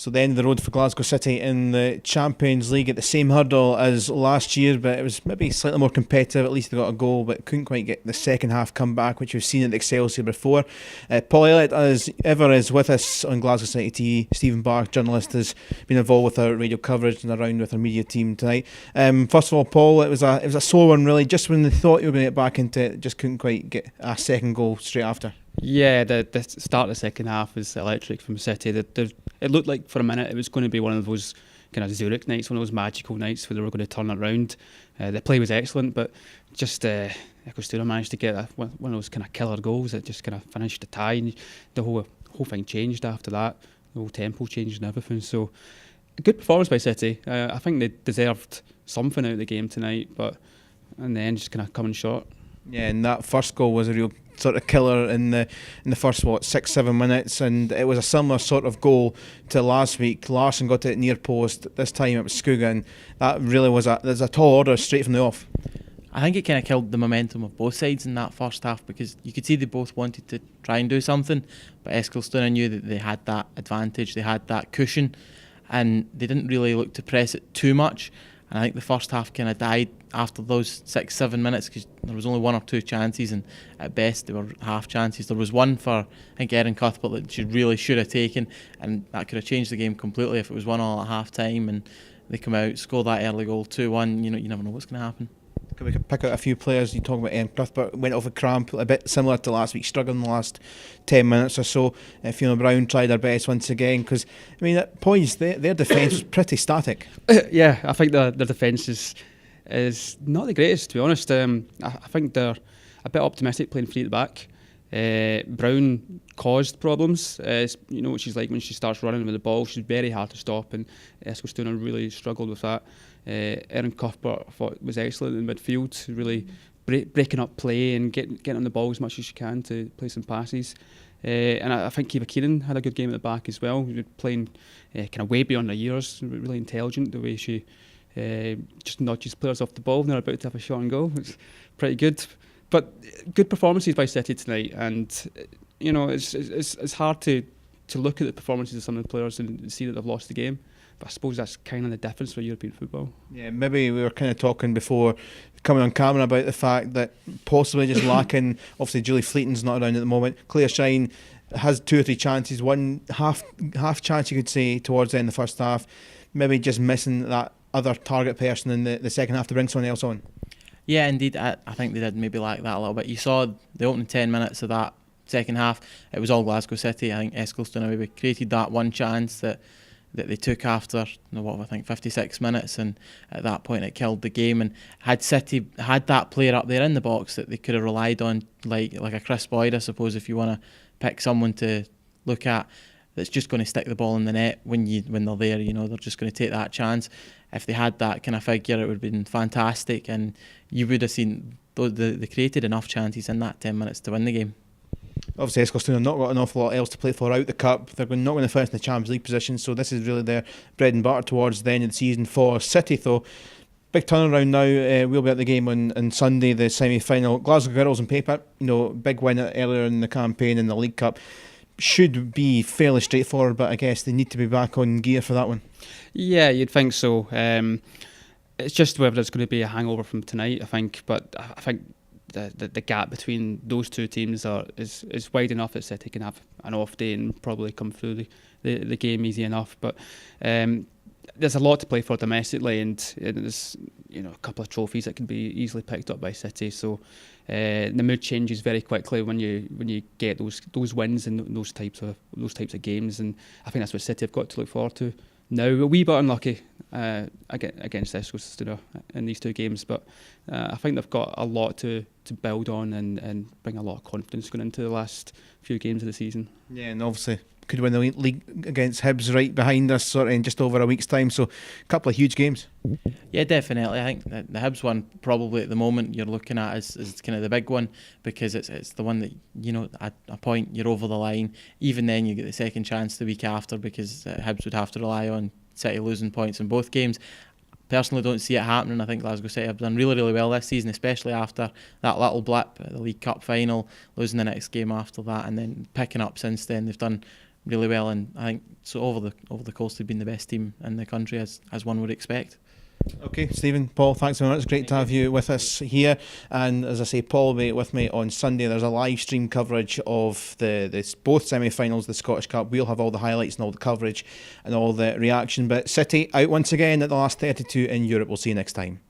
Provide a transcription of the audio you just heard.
So the end of the road for Glasgow City in the Champions League at the same hurdle as last year, but it was maybe slightly more competitive. At least they got a goal, but couldn't quite get the second half comeback, which we've seen at Excelsior before. Paul Elliott, as ever, is with us on Glasgow City TV. Stephen Bark, journalist, has been involved with our radio coverage and around with our media team tonight. First of all, Paul, it was a sore one really. Just when they thought you were going to get back into it, just couldn't quite get a second goal straight after. Yeah, the start of the second half was electric from City. It looked like for a minute it was going to be one of those kind of Zurich nights, one of those magical nights where they were going to turn it around. The play was excellent, but just Eskilstuna managed to get one of those kind of killer goals that just kind of finished the tie, and the whole thing changed after that. The whole tempo changed and everything. So a good performance by City. I think they deserved something out of the game tonight, but in the end just kind of coming short. Yeah, and that first goal was a real sort of killer in the first 6-7 minutes, and it was a similar sort of goal to last week. Larsson got it near post. This time it was Skugga, and that really was there's a tall order straight from the off. I think it kind of killed the momentum of both sides in that first half, because you could see they both wanted to try and do something, but Eskilstuna knew that they had that advantage, they had that cushion, and they didn't really look to press it too much. And I think the first half kind of died after those 6-7 minutes, because there was only one or two chances, and at best they were half chances. There was one for, I think, Erin Cuthbert that she really should have taken, and that could have changed the game completely if it was 1-1 at half time and they come out, score that early goal, 2-1. You never know what's going to happen. We could pick out a few players. You talk about Erin Cuthbert, went off a cramp, a bit similar to last week, struggling in the last 10 minutes or so. Fiona Brown tried her best once again, because at points their defence was pretty static. Yeah, I think their defence is not the greatest, to be honest. I think they're a bit optimistic playing free at the back. Brown caused problems. What she's like when she starts running with the ball. She's very hard to stop, and Eskilstuna really struggled with that. Erin Cuthbert, I thought, was excellent in midfield, really breaking up play and getting on the ball as much as she can to play some passes. And I think Kiva Keenan had a good game at the back as well, playing kind of way beyond her years, really intelligent the way she just nudges players off the ball when they're about to have a shot and go. It's pretty good. But good performances by City tonight, and it's hard to look at the performances of some of the players and see that they've lost the game. But I suppose that's kind of the difference for European football. Yeah, maybe we were kind of talking before coming on camera about the fact that possibly just lacking. Obviously, Julie Fleeton's not around at the moment. Claire Shine has 2 or 3 chances, one half chance you could say towards the end of the first half. Maybe just missing that other target person in the second half to bring someone else on. Yeah, indeed. I think they did maybe lack that a little bit. You saw the opening 10 minutes of that second half, it was all Glasgow City. I think Eskilstuna maybe created that one chance that they took after 56 minutes, and at that point it killed the game. And had City had that player up there in the box that they could have relied on, like a Chris Boyd, I suppose, if you want to pick someone to look at that's just going to stick the ball in the net when they're there, they're just going to take that chance. If they had that kind of figure, it would have been fantastic, and you would have seen they created enough chances in that 10 minutes to win the game. Obviously, Eskilstuna have not got an awful lot else to play for out the Cup. They're not going to finish in the Champions League position, so this is really their bread and butter towards the end of the season for City, though. Big turnaround now. We'll be at the game on Sunday, the semi-final. Glasgow Girls on paper, big win earlier in the campaign in the League Cup. Should be fairly straightforward, but I guess they need to be back on gear for that one. Yeah, you'd think so. It's just whether there's going to be a hangover from tonight, I think. But I think the gap between those two teams is wide enough that City can have an off day and probably come through the game easy enough. But there's a lot to play for domestically, and there's a couple of trophies that can be easily picked up by City. So the mood changes very quickly when you get those wins in those types of games, and I think that's what City have got to look forward to. Now, a wee bit unlucky against Eskilstuna in these two games, but I think they've got a lot to build on and bring a lot of confidence going into the last few games of the season. Yeah, and obviously could win the league against Hibs right behind us sort of in just over a week's time, so a couple of huge games. Yeah, definitely. I think the Hibs one probably at the moment you're looking at is kind of the big one, because it's the one that at a point you're over the line. Even then you get the second chance the week after, because Hibs would have to rely on City losing points in both games. Personally don't see it happening. I think Glasgow City have done really, really well this season, especially after that little blip at the League Cup final, losing the next game after that, and then picking up since then. They've done really well, and I think so over the course they've been the best team in the country as one would expect. Okay, Stephen, Paul, thanks very much. It's great to have you with us here. And as I say, Paul will be with me on Sunday. There's a live stream coverage of both semi-finals, the Scottish Cup. We'll have all the highlights and all the coverage and all the reaction. But City out once again at the last 32 in Europe. We'll see you next time.